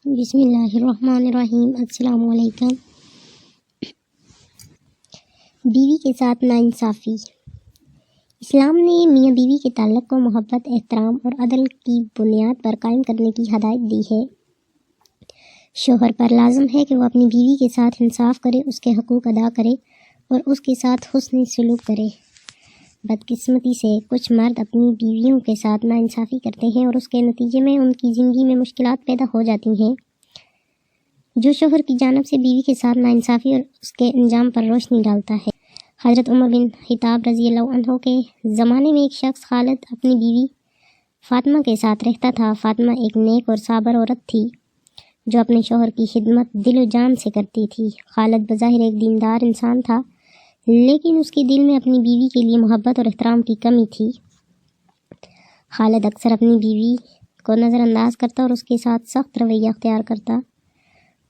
بسم اللہ الرحمن الرحیم۔ السلام علیکم۔ بیوی کے ساتھ ناانصافی۔ اسلام نے میاں بیوی کے تعلق کو محبت، احترام اور عدل کی بنیاد پر قائم کرنے کی ہدایت دی ہے۔ شوہر پر لازم ہے کہ وہ اپنی بیوی کے ساتھ انصاف کرے، اس کے حقوق ادا کرے اور اس کے ساتھ حسن سلوک کرے۔ بدقسمتی سے کچھ مرد اپنی بیویوں کے ساتھ ناانصافی کرتے ہیں اور اس کے نتیجے میں ان کی زندگی میں مشکلات پیدا ہو جاتی ہیں۔ جو شوہر کی جانب سے بیوی کے ساتھ ناانصافی اور اس کے انجام پر روشنی ڈالتا ہے۔ حضرت عمر بن خطاب رضی اللہ عنہ کے زمانے میں ایک شخص خالد اپنی بیوی فاطمہ کے ساتھ رہتا تھا۔ فاطمہ ایک نیک اور صابر عورت تھی جو اپنے شوہر کی خدمت دل و جان سے کرتی تھی۔ خالد بظاہر ایک دیندار انسان تھا، لیکن اس کے دل میں اپنی بیوی کے لیے محبت اور احترام کی کمی تھی۔ خالد اکثر اپنی بیوی کو نظر انداز کرتا اور اس کے ساتھ سخت رویہ اختیار کرتا۔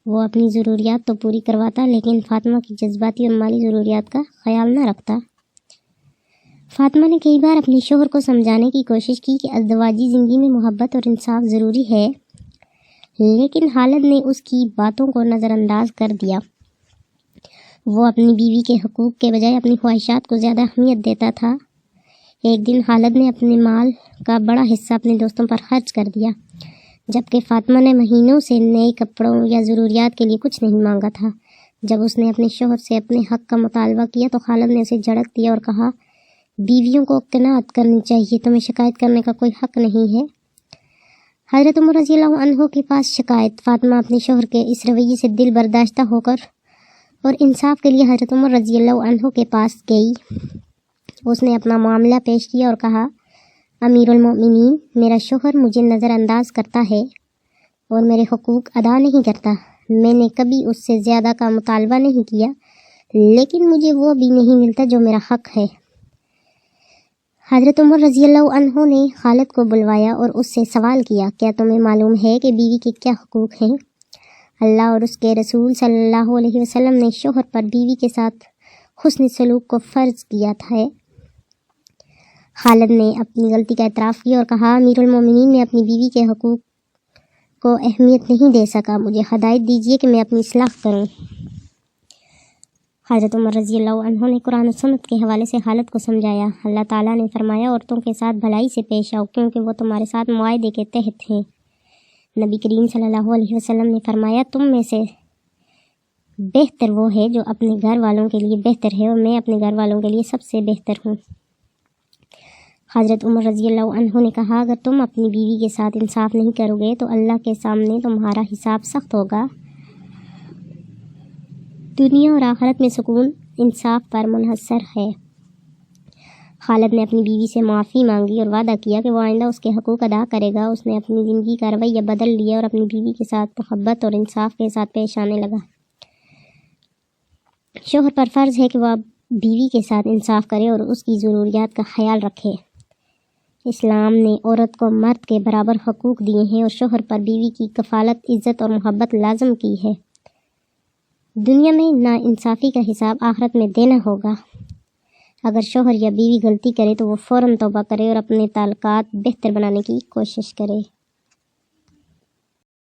وہ اپنی ضروریات تو پوری کرواتا، لیکن فاطمہ کی جذباتی اور مالی ضروریات کا خیال نہ رکھتا۔ فاطمہ نے کئی بار اپنے شوہر کو سمجھانے کی کوشش کی کہ ازدواجی زندگی میں محبت اور انصاف ضروری ہے، لیکن خالد نے اس کی باتوں کو نظر انداز کر دیا۔ وہ اپنی بیوی کے حقوق کے بجائے اپنی خواہشات کو زیادہ اہمیت دیتا تھا۔ ایک دن خالد نے اپنے مال کا بڑا حصہ اپنے دوستوں پر خرچ کر دیا، جبکہ فاطمہ نے مہینوں سے نئے کپڑوں یا ضروریات کے لیے کچھ نہیں مانگا تھا۔ جب اس نے اپنے شوہر سے اپنے حق کا مطالبہ کیا تو خالد نے اسے جھڑک دیا اور کہا، بیویوں کو قناعت کرنی چاہیے، تمہیں شکایت کرنے کا کوئی حق نہیں ہے۔ حضرت عمر رضی اللہ عنہ کے پاس شکایت۔ فاطمہ اپنے شوہر کے اس رویے سے دل برداشتہ ہو کر اور انصاف کے لیے حضرت عمر رضی اللہ عنہ کے پاس گئی۔ اس نے اپنا معاملہ پیش کیا اور کہا، امیر المؤمنین، میرا شوہر مجھے نظر انداز کرتا ہے اور میرے حقوق ادا نہیں کرتا۔ میں نے کبھی اس سے زیادہ کا مطالبہ نہیں کیا، لیکن مجھے وہ بھی نہیں ملتا جو میرا حق ہے۔ حضرت عمر رضی اللہ عنہ نے خالد کو بلوایا اور اس سے سوال کیا، کیا تمہیں معلوم ہے کہ بیوی کے کیا حقوق ہیں؟ اللہ اور اس کے رسول صلی اللہ علیہ وسلم نے شوہر پر بیوی کے ساتھ حسن سلوک کو فرض کیا ہے۔ خالد نے اپنی غلطی کا اعتراف کیا اور کہا، امیر المومنین، میں اپنی بیوی کے حقوق کو اہمیت نہیں دے سکا، مجھے ہدایت دیجیے کہ میں اپنی اصلاح کروں۔ حضرت عمر رضی اللہ عنہ نے قرآن و سنت کے حوالے سے خالد کو سمجھایا۔ اللہ تعالیٰ نے فرمایا، عورتوں کے ساتھ بھلائی سے پیش آؤ کیونکہ وہ تمہارے ساتھ معاہدے کے تحت ہیں۔ نبی کریم صلی اللہ علیہ وسلم نے فرمایا، تم میں سے بہتر وہ ہے جو اپنے گھر والوں کے لیے بہتر ہے اور میں اپنے گھر والوں کے لیے سب سے بہتر ہوں۔ حضرت عمر رضی اللہ عنہ نے کہا، اگر تم اپنی بیوی کے ساتھ انصاف نہیں کرو گے تو اللہ کے سامنے تمہارا حساب سخت ہوگا۔ دنیا اور آخرت میں سکون انصاف پر منحصر ہے۔ خالد نے اپنی بیوی سے معافی مانگی اور وعدہ کیا کہ وہ آئندہ اس کے حقوق ادا کرے گا۔ اس نے اپنی زندگی کا رویہ بدل لیا اور اپنی بیوی کے ساتھ محبت اور انصاف کے ساتھ پیش آنے لگا۔ شوہر پر فرض ہے کہ وہ بیوی کے ساتھ انصاف کرے اور اس کی ضروریات کا خیال رکھے۔ اسلام نے عورت کو مرد کے برابر حقوق دیے ہیں اور شوہر پر بیوی کی کفالت، عزت اور محبت لازم کی ہے۔ دنیا میں ناانصافی کا حساب آخرت میں دینا ہوگا۔ اگر شوہر یا بیوی غلطی کرے تو وہ فوراً توبہ کرے اور اپنے تعلقات بہتر بنانے کی کوشش کرے۔